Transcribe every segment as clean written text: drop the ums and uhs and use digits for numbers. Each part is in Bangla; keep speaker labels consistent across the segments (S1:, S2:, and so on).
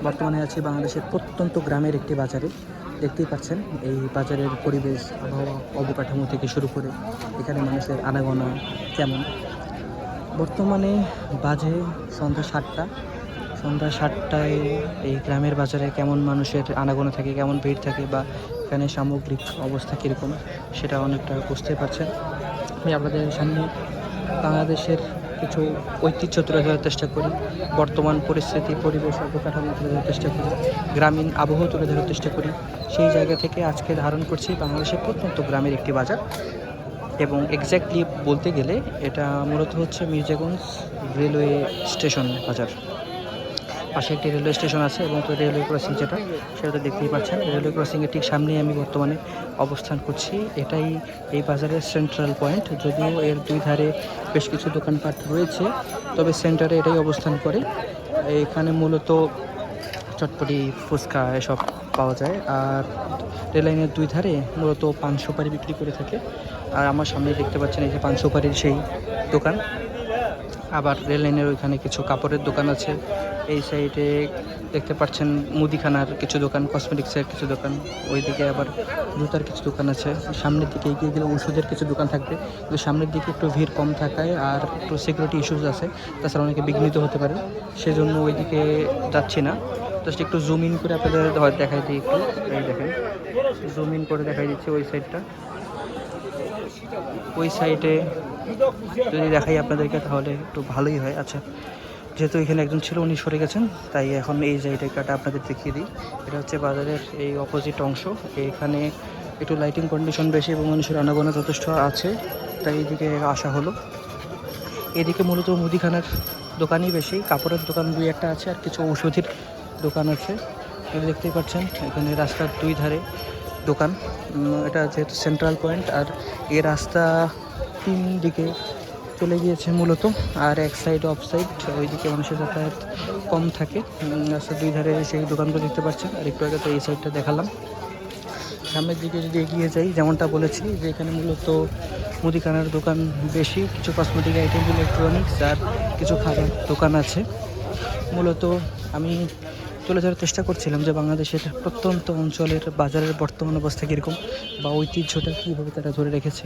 S1: বর্তমানে আছি বাংলাদেশের প্রত্যন্ত গ্রামের একটি বাজারে। দেখতেই পাচ্ছেন এই বাজারের পরিবেশ, আবহাওয়া, অবকাঠামো থেকে শুরু করে এখানে মানুষের আনাগোনা কেমন। বর্তমানে বাজে সন্ধ্যা 7টায় এই গ্রামের বাজারে কেমন মানুষের আনাগোনা থাকে, কেমন ভিড় থাকে বা এখানে সামগ্রিক অবস্থা কীরকম সেটা অনেকটা বুঝতে পারছেন। আমি আপনাদের সামনে বাংলাদেশের কিছু ঐতিহ্য তুলে ধরার চেষ্টা করি, বর্তমান পরিস্থিতি, পরিবেশ, অবকাঠামো তুলে ধরার চেষ্টা করি, গ্রামীণ আবহাওয়া তুলে ধরার চেষ্টা করি। সেই জায়গা থেকে আজকে ধারণ করছি বাংলাদেশের প্রত্যন্ত গ্রামের একটি বাজার, এবং এক্স্যাক্টলি বলতে গেলে এটা মূলত হচ্ছে মির্জাগঞ্জ রেলওয়ে স্টেশন বাজার। পাশে একটি রেলওয়ে স্টেশন আছে এবং তো রেলওয়ে ক্রসিং যেটা সেটা দেখতেই পাচ্ছেন। রেলওয়ে ক্রসিংয়ের ঠিক সামনেই আমি বর্তমানে অবস্থান করছি। এটাই এই বাজারের সেন্ট্রাল পয়েন্ট। যদিও এর দুই ধারে বেশ কিছু দোকানপাট রয়েছে, তবে সেন্টারে এটাই অবস্থান করে। এখানে মূলত চটপটি, ফুচকা এসব পাওয়া যায়। আর রেল লাইনের দুই ধারে মূলত পান সুপারি বিক্রি করে থাকে। আর আমার সামনে দেখতে পাচ্ছেন এই যে পান সুপারির সেই দোকান। আবার রেল লাইনের ওইখানে কিছু কাপড়ের দোকান আছে। এই সাইডে দেখতে পাচ্ছেন মুদিখানার কিছু দোকান, কসমেটিক্সের কিছু দোকান, ওইদিকে আবার জুতার কিছু দোকান আছে। সামনের দিকে এগিয়ে গেলে ওষুধের কিছু দোকান থাকবে, কিন্তু সামনের দিকে একটু ভিড় কম থাকায় আর একটু সিকিউরিটি ইস্যুস আছে, তাছাড়া অনেকে বিঘ্নিত হতে পারে, সেজন্য ওইদিকে যাচ্ছি না। জাস্ট একটু জুম ইন করে আপনাদের দেখাই দিই একটু। এই দেখেন, জুম ইন করে দেখাই দিচ্ছি ওই সাইডটা। ওই সাইডে যদি দেখাই আপনাদেরকে তাহলে একটু ভালোই হয়। আচ্ছা, যেহেতু এখানে একজন ছিল, উনি সরে গেছেন, তাই এখন এই জায়গাটা আপনাদের দেখিয়ে দিই। এটা হচ্ছে বাজারের এই অপোজিট অংশ। এখানে একটু লাইটিং কন্ডিশন বেশি এবং মানুষের আনাগোনা যথেষ্ট আছে, তাই এইদিকে আসা হলো। এদিকে মূলত মুদিখানার দোকানই বেশি, কাপড়ের দোকান দুই একটা আছে, আর কিছু ঔষধির দোকান আছে। দেখতেই পাচ্ছেন এখানে রাস্তার দুই ধারে দোকান। এটা যেহেতু সেন্ট্রাল পয়েন্ট, আর এই রাস্তা 3 দিকে চলে গিয়েছে মূলত, আর এক সাইড অফ সাইড ওইদিকে মানুষের যাতায়াত কম থাকে। রাস্তার দুই ধারে সেই দোকানগুলো দেখতে পাচ্ছেন। আর একটু আগে তো এই সাইডটা দেখালাম। সামনের দিকে যদি এগিয়ে যাই, যেমনটা বলেছি যে এখানে মূলত মুদিখানার দোকান বেশি, কিছু কসমেটিক আইটেম, ইলেকট্রনিক্স আর কিছু খাবার দোকান আছে। মূলত আমি তুলে ধরার চেষ্টা করছিলাম যে বাংলাদেশের প্রত্যন্ত অঞ্চলের বাজারের বর্তমান অবস্থা কীরকম বা ঐতিহ্যটা কীভাবে তারা ধরে রেখেছে।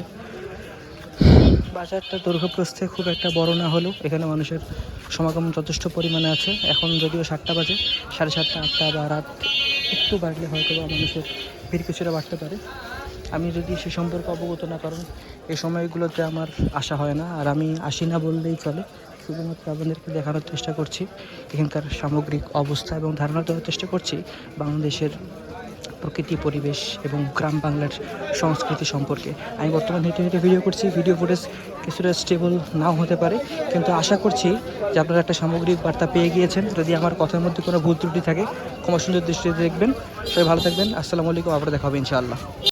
S1: বাজারটা দৈর্ঘ্যপ্রস্থে খুব একটা বড় না হলেও এখানে মানুষের সমাগম যথেষ্ট পরিমাণে আছে। এখন যদিও 7টা বাজে, 7:30, 8টা বা রাত একটু বাড়লে হয়তো বা মানুষের ভিড় কিছুটা বাড়তে পারে। আমি যদি সে সম্পর্কে অবগত না, কারণ এই সময়গুলোতে আমার আসা হয় না, আর আমি আসি না বললেই চলে। শুধুমাত্র আপনাদেরকে দেখানোর চেষ্টা করছি এখানকার সামগ্রিক অবস্থা এবং ধারণা দেওয়ার চেষ্টা করছি বাংলাদেশের প্রকৃতি, পরিবেশ এবং গ্রাম বাংলার সংস্কৃতি সম্পর্কে। আমি বর্তমানে হেঁটে হেঁটে ভিডিও করছি। ভিডিও ফুটেজ কিছুটা স্টেবল নাও হতে পারে, কিন্তু আশা করছি যে আপনারা একটা সামগ্রিক বার্তা পেয়ে গিয়েছেন। যদি আমার কথার মধ্যে কোনো ভুল ত্রুটি থাকে ক্ষমা সুন্দর দৃষ্টিতে দেখবেন। সবাই ভালো থাকবেন। আসসালামু আলাইকুম। আবার দেখা হবে ইনশাআল্লাহ।